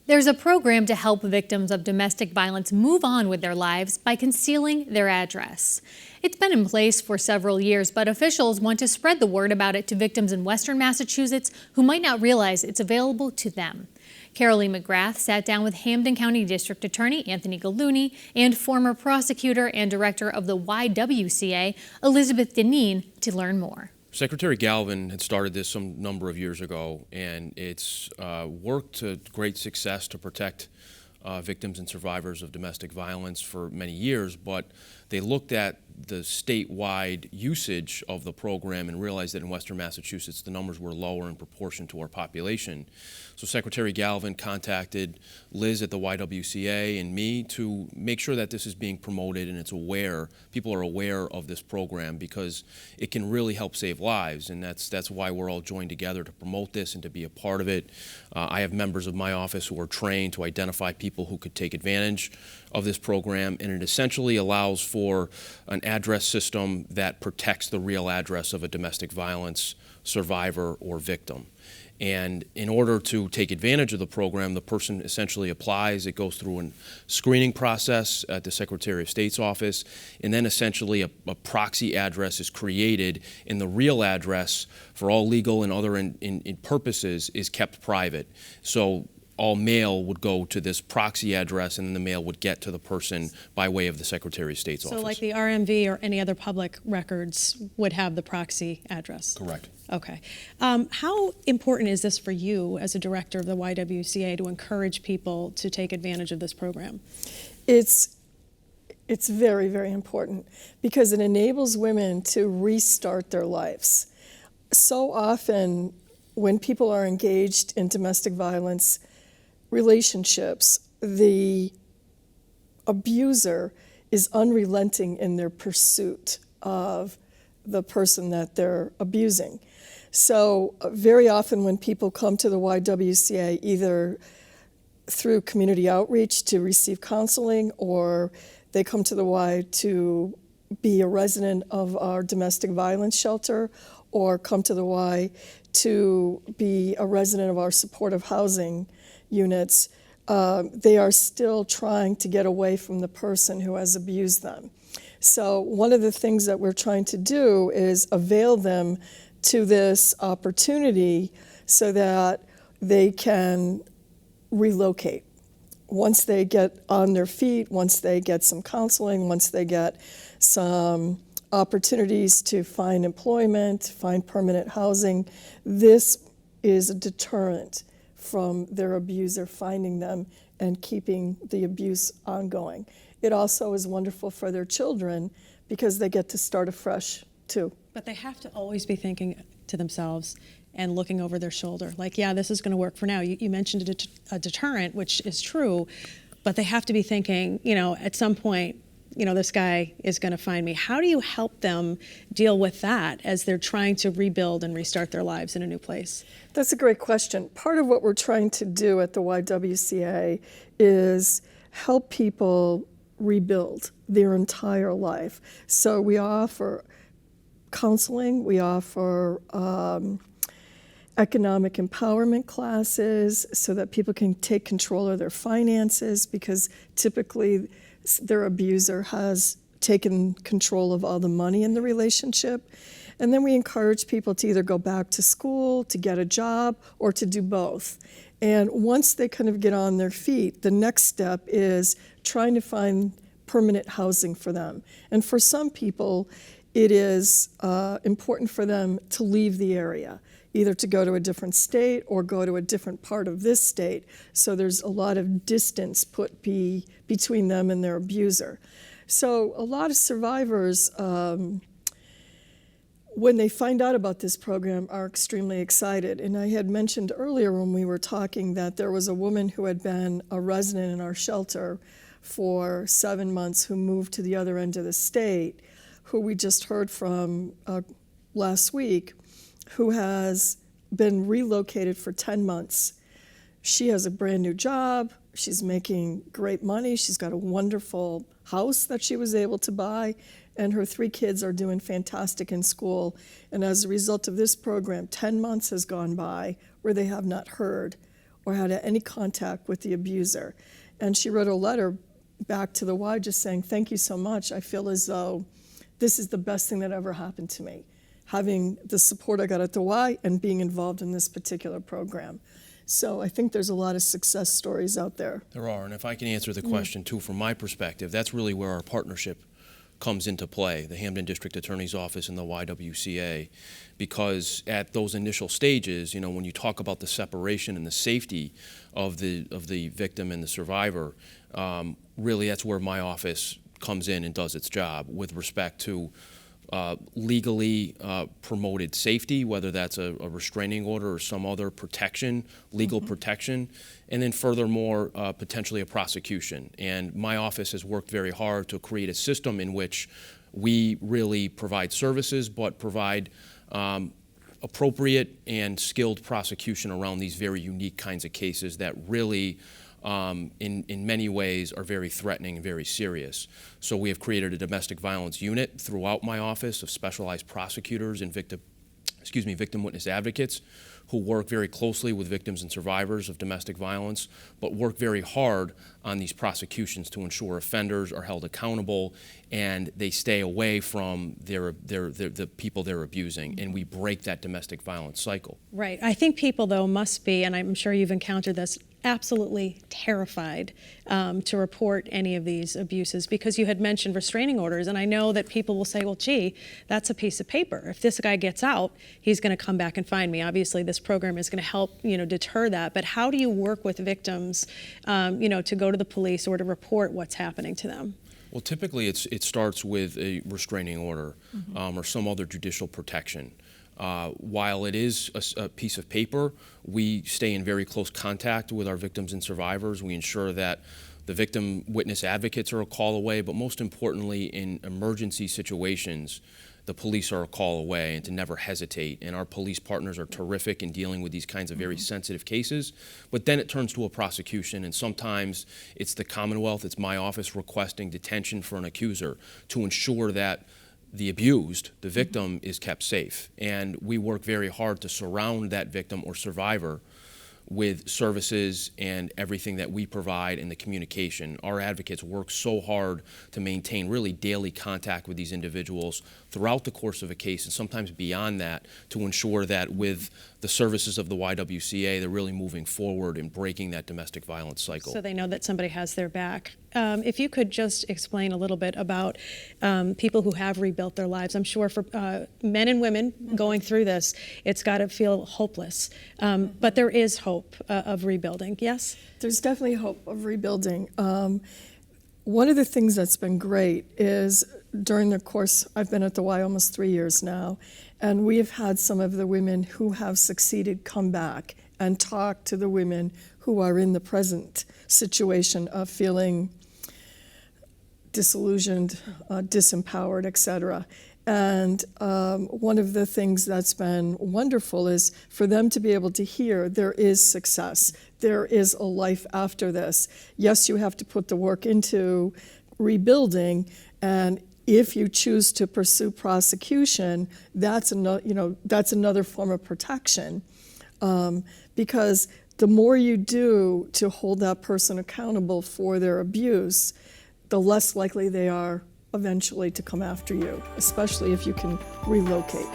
There's a program to help victims of domestic violence move on with their lives by concealing their address. It's been in place for several years, but officials want to spread the word about it to victims in Western Massachusetts who might not realize it's available to them. Carolee McGrath sat down with Hampden County District Attorney Anthony Gulluni and former prosecutor and director of the YWCA Elizabeth Dineen to learn more. Secretary Galvin had started this some number of years ago, and it's worked to great success to protect victims and survivors of domestic violence for many years, but they looked at the statewide usage of the program and realized that in Western Massachusetts the numbers were lower in proportion to our population. So Secretary Galvin contacted Liz at the YWCA and me to make sure that this is being promoted and people are aware of this program, because it can really help save lives, and that's why we're all joined together to promote this and to be a part of it. I have members of my office who are trained to identify people who could take advantage of this program, and it essentially allows for an address system that protects the real address of a domestic violence survivor or victim. And in order to take advantage of the program, the person essentially applies. It goes through a screening process at the Secretary of State's office, and then essentially a proxy address is created, and the real address for all legal and other in purposes is kept private. So all mail would go to this proxy address, and then the mail would get to the person by way of the Secretary of State's office. So like the RMV or any other public records would have the proxy address? Correct. Okay. How important is this for you as a director of the YWCA to encourage people to take advantage of this program? It's very, very important, because it enables women to restart their lives. So often when people are engaged in domestic violence relationships, the abuser is unrelenting in their pursuit of the person that they're abusing. So very often when people come to the YWCA, either through community outreach to receive counseling, or they come to the Y to be a resident of our domestic violence shelter, or come to the Y to be a resident of our supportive housing units, they are still trying to get away from the person who has abused them. So one of the things that we're trying to do is avail them to this opportunity so that they can relocate. Once they get on their feet, once they get some counseling, once they get some opportunities to find employment, find permanent housing, this is a deterrent from their abuser finding them and keeping the abuse ongoing. It also is wonderful for their children because they get to start afresh too. But they have to always be thinking to themselves and looking over their shoulder. Like, yeah, this is going to work for now. You mentioned a deterrent, which is true, but they have to be thinking, at some point, this guy is going to find me. How do you help them deal with that as they're trying to rebuild and restart their lives in a new place? That's a great question. Part of what we're trying to do at the YWCA is help people rebuild their entire life. So we offer counseling, we offer economic empowerment classes so that people can take control of their finances, because typically their abuser has taken control of all the money in the relationship. And then we encourage people to either go back to school, to get a job, or to do both. And once they kind of get on their feet, the next step is trying to find permanent housing for them. And for some people, it is important for them to leave the area, either to go to a different state or go to a different part of this state. So there's a lot of distance put between them and their abuser. So a lot of survivors, when they find out about this program, are extremely excited. And I had mentioned earlier when we were talking that there was a woman who had been a resident in our shelter for 7 months who moved to the other end of the state, who we just heard from last week, who has been relocated for 10 months. She has a brand new job. She's making great money. She's got a wonderful house that she was able to buy, and her 3 kids are doing fantastic in school. And as a result of this program, 10 months has gone by where they have not heard or had any contact with the abuser. And she wrote a letter back to the Y just saying, thank you so much. I feel as though this is the best thing that ever happened to me, having the support I got at the Y and being involved in this particular program. So I think there's a lot of success stories out there. There are, and if I can answer the question too, from my perspective, that's really where our partnership comes into play, the Hampden District Attorney's Office and the YWCA, because at those initial stages, when you talk about the separation and the safety of the victim and the survivor, really that's where my office comes in and does its job with respect to legally promoted safety, whether that's a restraining order or some other protection, legal protection, and then furthermore, potentially a prosecution. And my office has worked very hard to create a system in which we really provide services, but provide appropriate and skilled prosecution around these very unique kinds of cases that really in many ways are very threatening and very serious. So we have created a domestic violence unit throughout my office of specialized prosecutors and victim witness advocates who work very closely with victims and survivors of domestic violence, but work very hard on these prosecutions to ensure offenders are held accountable and they stay away from the people they're abusing, and we break that domestic violence cycle. Right. I think people, though, must be, and I'm sure you've encountered this, absolutely terrified to report any of these abuses, because you had mentioned restraining orders, and I know that people will say, well, gee, that's a piece of paper. If this guy gets out, he's going to come back and find me. Obviously, this program is going to help, deter that. But how do you work with victims, to go to the police or to report what's happening to them? Well, typically it starts with a restraining order or some other judicial protection. While it is a piece of paper, we stay in very close contact with our victims and survivors. We ensure that the victim witness advocates are a call away, but most importantly, in emergency situations, the police are a call away, and to never hesitate. And our police partners are terrific in dealing with these kinds of very sensitive cases. But then it turns to a prosecution, and sometimes it's the Commonwealth, it's my office requesting detention for an accuser to ensure that the abused, the victim, is kept safe. And we work very hard to surround that victim or survivor with services and everything that we provide in the communication. Our advocates work so hard to maintain really daily contact with these individuals throughout the course of a case, and sometimes beyond that, to ensure that with the services of the YWCA, they're really moving forward and breaking that domestic violence cycle. So they know that somebody has their back. If you could just explain a little bit about people who have rebuilt their lives. I'm sure for men and women going through this, it's got to feel hopeless. But there is hope of rebuilding, yes? There's definitely hope of rebuilding. One of the things that's been great is during the course, I've been at the Y almost 3 years now, and we have had some of the women who have succeeded come back and talk to the women who are in the present situation of feeling disillusioned, disempowered, etc. And one of the things that's been wonderful is for them to be able to hear there is success, there is a life after this. Yes, you have to put the work into rebuilding, and if you choose to pursue prosecution, that's another form of protection, because the more you do to hold that person accountable for their abuse, the less likely they are eventually to come after you, especially if you can relocate.